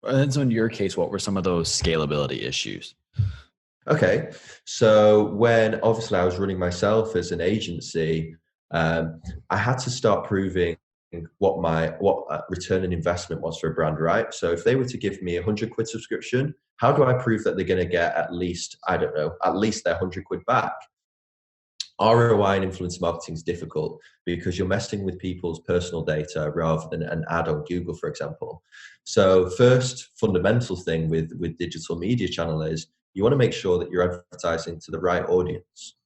And so in your case, what were some of those scalability issues? Okay, so when obviously I was running myself as an agency, I had to start proving what return on investment was for a brand, right? So if they were to give me £100 subscription, how do I prove that they're going to get at least, I don't know, at least their £100 back? ROI in influencer marketing is difficult because you're messing with people's personal data rather than an ad on Google, for example. So first fundamental thing with digital media channel is you want to make sure that you're advertising to the right audience.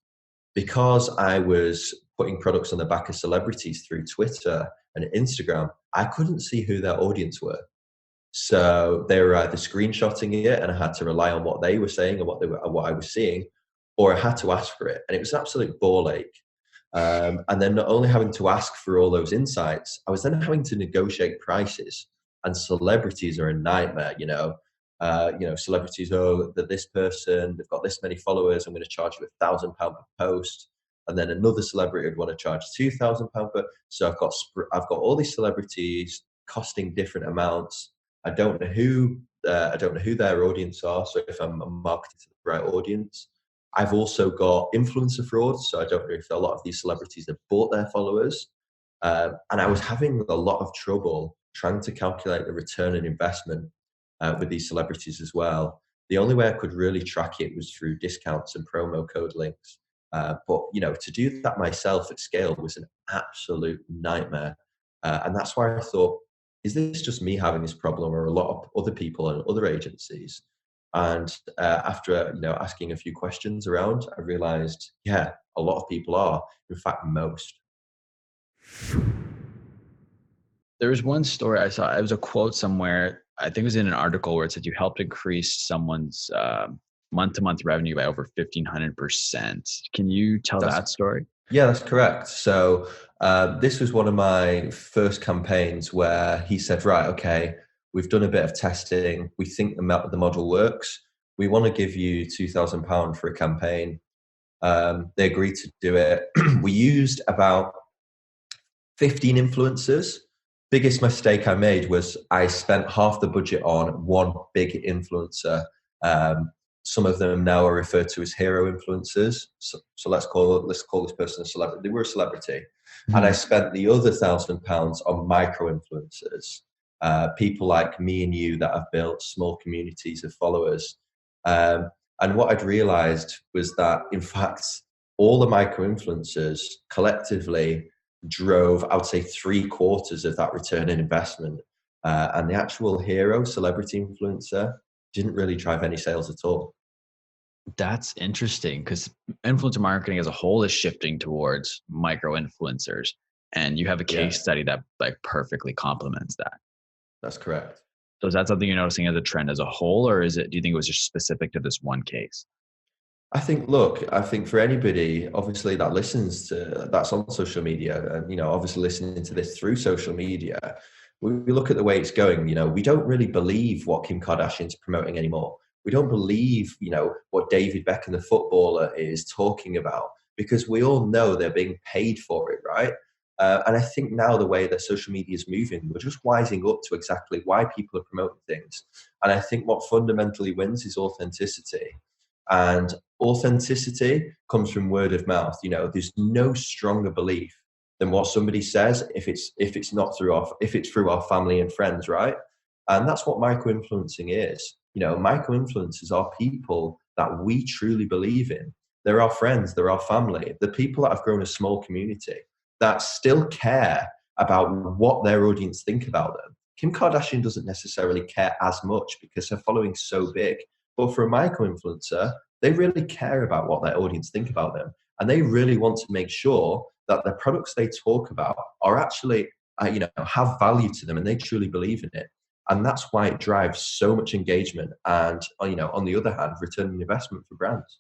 Because I was putting products on the back of celebrities through Twitter and Instagram, I couldn't see who their audience were. So they were either screenshotting it and I had to rely on what they were saying and what I was seeing, or I had to ask for it. And it was an absolute ball ache. And then not only having to ask for all those insights, I was then having to negotiate prices. And celebrities are a nightmare, celebrities, oh, that this person, they've got this many followers, I'm going to charge you £1,000 per post. And then another celebrity would want to charge £2,000 per. So I've got all these celebrities costing different amounts. I don't know who their audience are. So if I'm marketing to the right audience, I've also got influencer fraud. So I don't know if a lot of these celebrities have bought their followers. And I was having a lot of trouble trying to calculate the return on investment with these celebrities as well. The only way I could really track it was through discounts and promo code links. But to do that myself at scale was an absolute nightmare. And that's why I thought, is this just me having this problem or a lot of other people and other agencies? And after asking a few questions around, I realized, yeah, a lot of people are. In fact, most. There was one story I saw. It was a quote somewhere. I think it was in an article where it said you helped increase someone's month-to-month revenue by over 1,500%. Can you tell that story? Yeah, that's correct. So this was one of my first campaigns where he said, right, okay, we've done a bit of testing. We think the model works. We want to give you £2,000 for a campaign. They agreed to do it. We used about 15 influencers. Biggest mistake I made was I spent half the budget on one big influencer. Some of them now are referred to as hero influencers. So let's call this person a celebrity. They were a celebrity. Mm-hmm. And I spent the other £1,000 on micro-influencers, people like me and you that have built small communities of followers. And what I'd realized was that, in fact, all the micro-influencers collectively drove, I would say, 3/4 of that return on investment. And the actual hero celebrity influencer didn't really drive any sales at all. That's interesting because influencer marketing as a whole is shifting towards micro influencers, and you have a case study that like perfectly complements that. That's correct. So is that something you're noticing as a trend as a whole, or do you think it was just specific to this one case? I think for anybody, obviously, that listens to, that's on social media and, obviously listening to this through social media, we look at the way it's going, we don't really believe what Kim Kardashian's promoting anymore. We don't believe, what David Beckham, the footballer, is talking about because we all know they're being paid for it, right? And I think now the way that social media is moving, we're just wising up to exactly why people are promoting things. And I think what fundamentally wins is authenticity. And authenticity comes from word of mouth. There's no stronger belief than what somebody says if it's through our family and friends, right? And that's what micro-influencing is. Micro-influencers are people that we truly believe in. They're our friends, they're our family, the people that have grown a small community that still care about what their audience think about them. Kim Kardashian doesn't necessarily care as much because her following's so big. But for a micro-influencer, they really care about what their audience think about them. And they really want to make sure that the products they talk about are actually, have value to them and they truly believe in it. And that's why it drives so much engagement and, on the other hand, return on investment for brands.